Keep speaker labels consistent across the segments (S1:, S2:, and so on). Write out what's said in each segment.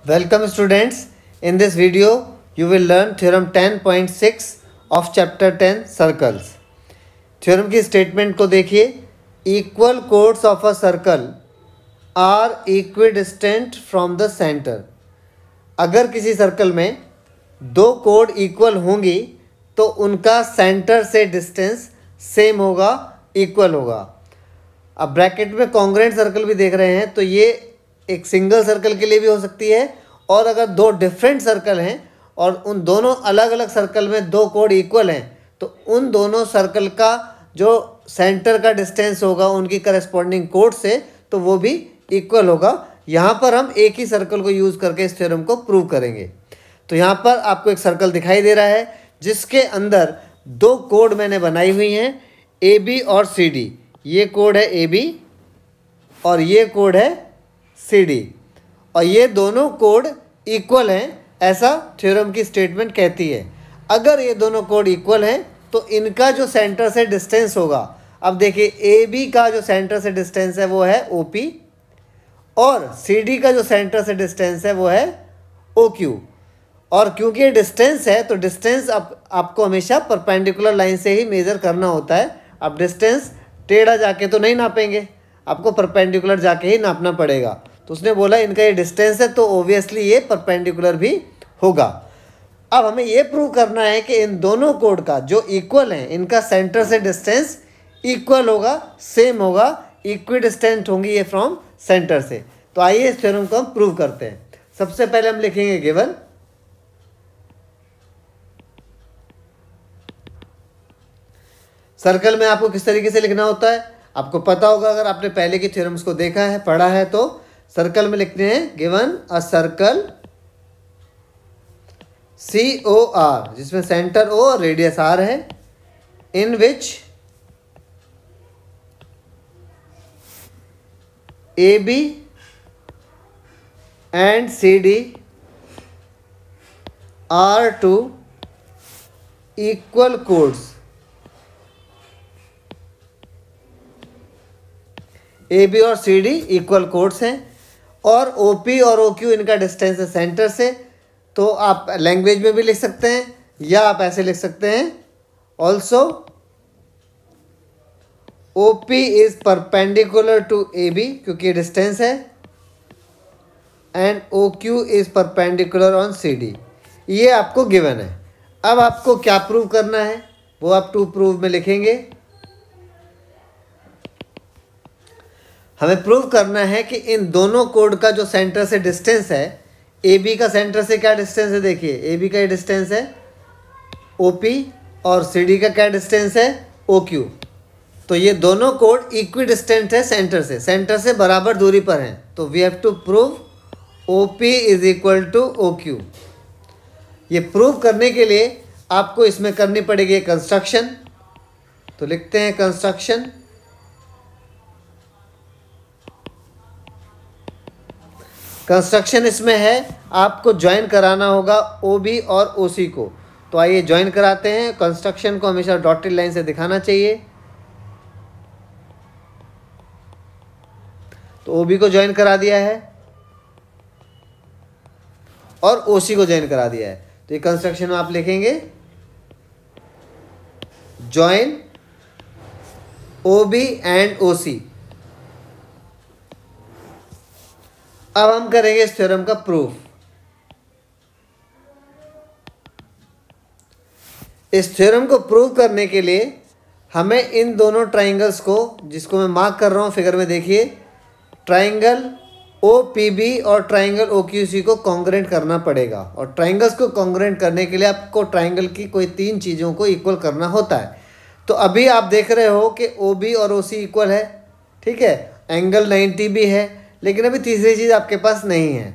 S1: Welcome students. In this video you will learn theorem 10.6 of chapter 10 circles. Theorem की statement को देखिए. Equal chords of a circle are equidistant from the centre. अगर किसी circle में दो code equal होंगी तो उनका सेंटर से डिस्टेंस सेम होगा, इक्वल होगा. अब ब्रैकेट में कॉन्ग्रुएंट सर्कल भी देख रहे हैं तो ये एक सिंगल सर्कल के लिए भी हो सकती है, और अगर दो डिफरेंट सर्कल हैं और उन दोनों अलग अलग सर्कल में दो कोड इक्वल हैं तो उन दोनों सर्कल का जो सेंटर का डिस्टेंस होगा उनकी करस्पॉन्डिंग कोड से तो वो भी इक्वल होगा. यहाँ पर हम एक ही सर्कल को यूज़ करके इस थ्योरम को प्रूव करेंगे. तो यहाँ पर आपको एक सर्कल दिखाई दे रहा है जिसके अंदर दो कोड मैंने बनाई हुई हैं, ए बी और सी डी. ये कोड है ए बी और ये कोड है सी डी, और ये दोनों कोड इक्वल हैं, ऐसा थ्योरम की स्टेटमेंट कहती है. अगर ये दोनों कोड इक्वल हैं तो इनका जो सेंटर से डिस्टेंस होगा, अब देखिए ए बी का जो सेंटर से डिस्टेंस है वो है ओ पी और सी डी का जो सेंटर से डिस्टेंस है वो है ओ क्यू. और क्योंकि ये डिस्टेंस है तो डिस्टेंस आपको हमेशा परपेंडिकुलर लाइन से ही मेज़र करना होता है. अब डिस्टेंस टेढ़ा जाके तो नहीं नापेंगे, आपको परपेंडिकुलर जाके ही नापना पड़ेगा. तो उसने बोला इनका ये डिस्टेंस है तो ओबियसली ये परपेंडिकुलर भी होगा. अब हमें ये प्रूव करना है कि इन दोनों कोड का जो इक्वल हैं इनका सेंटर से डिस्टेंस इक्वल होगा, सेम होगा, इक्विडिस्टेंट होंगी ये फ्रॉम सेंटर से. तो आइए इस थ्योरम को हम प्रूव करते हैं. सबसे पहले हम लिखेंगे गिवन. सर्कल में आपको किस तरीके से लिखना होता है आपको पता होगा, अगर आपने पहले की थ्योरम्स को देखा है, पढ़ा है, तो सर्कल में लिखते हैं given a circle C O R, जिसमें सेंटर ओ और रेडियस आर है, in which A B and C D are two equal chords. A B और सी डी इक्वल कोड्स हैं और ओ पी और ओ क्यू इनका distance है centre से. तो आप लैंग्वेज में भी लिख सकते हैं या आप ऐसे लिख सकते हैं also O P is perpendicular to A B क्योंकि डिस्टेंस है, and O Q is perpendicular on C D. ये आपको गिवन है. अब आपको क्या प्रूव करना है वो आप टू प्रूव में लिखेंगे. हमें प्रूव करना है कि इन दोनों कोड का जो सेंटर से डिस्टेंस है, ए बी का सेंटर से क्या डिस्टेंस है, देखिए ए बी का ये डिस्टेंस है ओ पी और सी डी का क्या डिस्टेंस है ओ क्यू. तो ये दोनों कोड इक्वी डिस्टेंट है सेंटर से बराबर दूरी पर हैं. तो we have to prove O P is equal to O Q. ये प्रूव करने के लिए आपको इसमें करनी पड़ेगी कंस्ट्रक्शन. तो लिखते हैं कंस्ट्रक्शन. कंस्ट्रक्शन इसमें है आपको ज्वाइन कराना होगा ओ बी और ओ सी को. तो आइए ज्वाइन कराते हैं. कंस्ट्रक्शन को हमेशा डॉटेड लाइन से दिखाना चाहिए. तो ओ बी को ज्वाइन करा दिया है और ओ सी को ज्वाइन करा दिया है. तो ये कंस्ट्रक्शन में आप लिखेंगे ज्वाइन ओ बी एंड ओ सी. अब हम करेंगे इस थ्योरम का प्रूफ. इस थ्योरम को प्रूव करने के लिए हमें इन दोनों ट्राइंगल्स को, जिसको मैं मार्क कर रहा हूं फिगर में देखिए, ट्राइंगल ओ पी बी और ट्राइंगल ओ क्यू सी को कॉन्ग्रुएंट करना पड़ेगा. और ट्राइंगल्स को कॉन्ग्रुएंट करने के लिए आपको ट्राइंगल की कोई तीन चीज़ों को इक्वल करना होता है. तो अभी आप देख रहे हो कि ओ बी और ओ सी इक्वल है, ठीक है, एंगल 90 भी है, लेकिन अभी तीसरी चीज़ आपके पास नहीं है.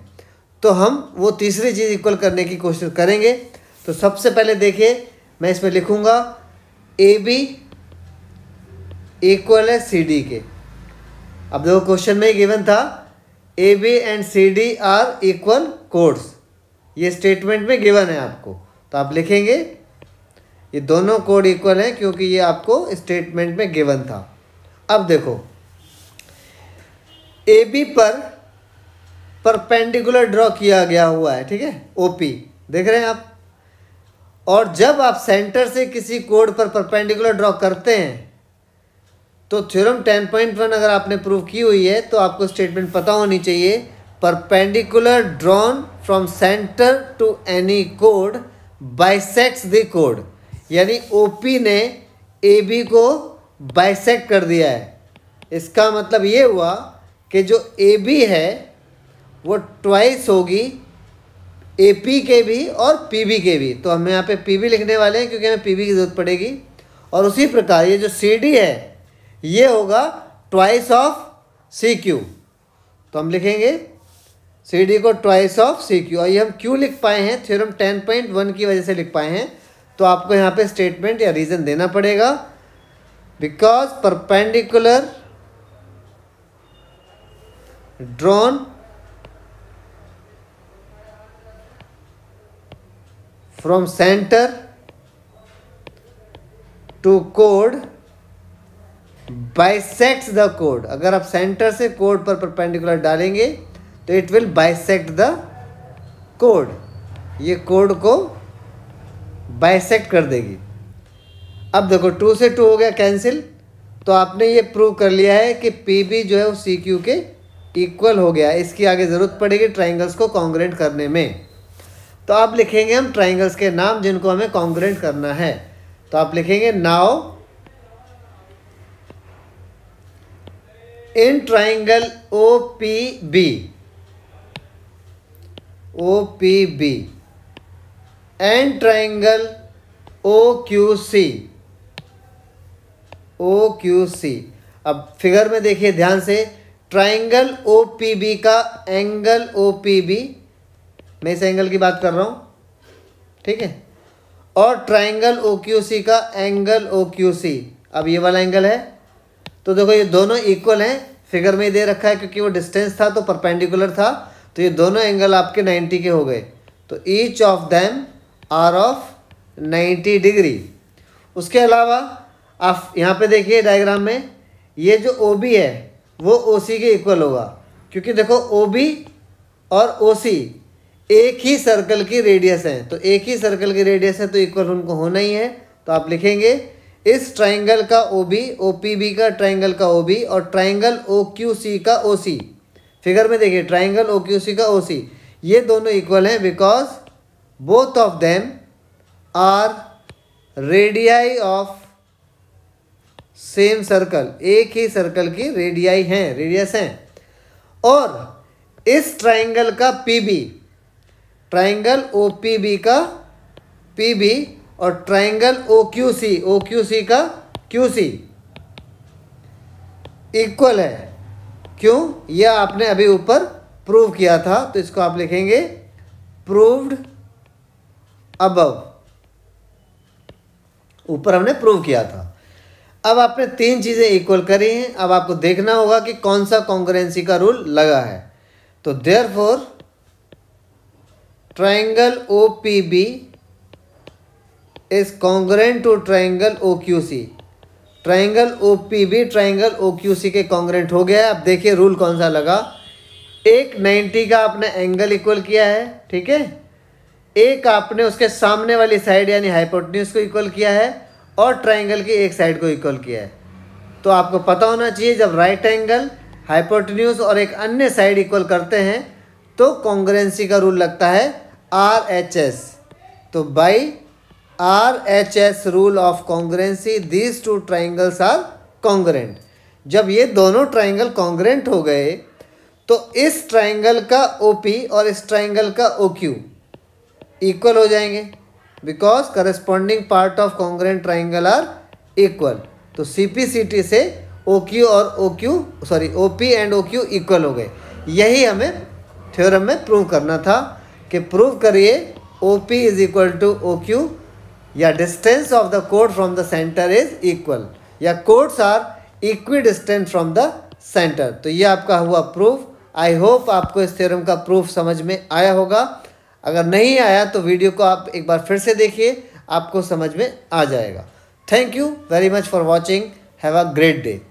S1: तो हम वो तीसरी चीज़ इक्वल करने की कोशिश करेंगे. तो सबसे पहले देखिए मैं इसमें लिखूँगा ए बी इक्वल है सी डी के. अब देखो क्वेश्चन में गिवन था A B and C D are equal chords. ये स्टेटमेंट में गिवन है आपको. तो आप लिखेंगे ये दोनों कोड इक्वल हैं क्योंकि ये आपको स्टेटमेंट में गिवन था. अब देखो ए बी पर परपेंडिकुलर ड्रॉ किया गया हुआ है, ठीक है, ओपी देख रहे हैं आप। और जब आप सेंटर से किसी कोड पर परपेंडिकुलर ड्रॉ करते हैं तो थ्योरम 10.1 अगर आपने प्रूव की हुई है तो आपको स्टेटमेंट पता होनी चाहिए, perpendicular drawn from centre to any code bisects the code, यानी ओपी ने ए को बाइसेक्ट कर दिया है। इसका मतलब ये हुआ कि जो ए बी है वो ट्वाइस होगी AP के भी और PB के भी। तो हम यहाँ पे PB लिखने वाले हैं क्योंकि हमें PB की ज़रूरत पड़ेगी। और उसी प्रकार ये जो CD है ये होगा ट्वाइस ऑफ CQ, तो हम लिखेंगे CD को ट्वाइस ऑफ CQ। और ये हम क्यों लिख पाए हैं, थ्योरम 10.1 की वजह से लिख पाए हैं। तो आपको यहाँ पे स्टेटमेंट या रीज़न देना पड़ेगा, because perpendicular drawn from centre to code bisects the code. अगर आप सेंटर से कोड पर परपेंडिकुलर डालेंगे तो it will bisect the code, ये कोड को बाइसेक्ट कर देगी। अब देखो 2 से 2 हो गया कैंसिल, तो आपने ये प्रूव कर लिया है कि PB जो है वो CQ के इक्वल हो गया। इसकी आगे ज़रूरत पड़ेगी ट्राइंगल्स को कॉन्ग्रुएंट करने में। तो आप लिखेंगे हम ट्राइंगल्स के नाम जिनको हमें कॉन्ग्रुएंट करना है। तो आप लिखेंगे now in triangle OPB and triangle OQC। अब फिगर में देखिए ध्यान से, ट्राइंगल OPB का एंगल OPB, मैं इस एंगल की बात कर रहा हूँ, ठीक है, और ट्राइंगल OQC का एंगल OQC। अब ये वाला एंगल है, तो देखो ये दोनों इक्वल हैं, फिगर में ही दे रखा है क्योंकि वो डिस्टेंस था तो परपेंडिकुलर था, तो ये दोनों एंगल आपके 90 के हो गए। तो each of them are of 90 degree. उसके अलावा आप यहाँ पे देखिए डायग्राम में, ये जो OB है वो OC के इक्वल होगा, क्योंकि देखो OB और OC एक ही सर्कल की रेडियस है, तो एक ही सर्कल की रेडियस है तो इक्वल उनको होना ही है। तो आप लिखेंगे इस ट्राइंगल का OB, OPB का ट्राइंगल का OB और ट्राइंगल OQC का OC। फिगर में देखिए ट्राइंगल OQC का OC, ये दोनों इक्वल हैं because both of them are radii of same circle, एक ही सर्कल की रेडियाई हैं, रेडियस हैं। और इस ट्राइंगल का PB, ट्राइंगल OPB का PB और ट्राइंगल OQC का QC इक्वल है। क्यों? यह आपने अभी ऊपर प्रूव किया था, तो इसको आप लिखेंगे प्रूव्ड अबव, ऊपर हमने प्रूव किया था। अब आपने 3 चीज़ें इक्वल करी हैं, अब आपको देखना होगा कि कौन सा कॉन्ग्रुएंसी का रूल लगा है। तो therefore triangle OPB is congruent to triangle OQC। Triangle OPB triangle OQC के कॉन्ग्रुएंट हो गया है। अब देखिए रूल कौन सा लगा, एक 90 का आपने एंगल इक्वल किया है, ठीक है, एक आपने उसके सामने वाली साइड यानी हाइपोटेन्यूज को इक्वल किया है और ट्राइंगल की एक साइड को इक्वल किया है। तो आपको पता होना चाहिए जब राइट एंगल, हाइपोटेन्यूज और एक अन्य साइड इक्वल करते हैं तो कॉन्ग्रुएंसी का रूल लगता है RHS। तो by RHS rule of congruency these 2 triangles are congruent. जब ये दोनों ट्राइंगल कॉन्ग्रुएंट हो गए तो इस ट्राइंगल का OP और इस ट्राइंगल का OQ इक्वल हो जाएंगे because corresponding part of congruent triangle are equal. तो CPCT से OQ और OP एंड OQ इक्वल हो गए। यही हमें थ्योरम में प्रूव करना था कि प्रूव करिए OP is equal to OQ या डिस्टेंस ऑफ द कोड from the centre is equal, या chords are equidistant from the centre. तो ये आपका हुआ प्रूफ। आई होप आपको इस थ्योरम का प्रूफ समझ में आया होगा। अगर नहीं आया तो वीडियो को आप एक बार फिर से देखिए, आपको समझ में आ जाएगा। Thank you very much for watching. Have a great day.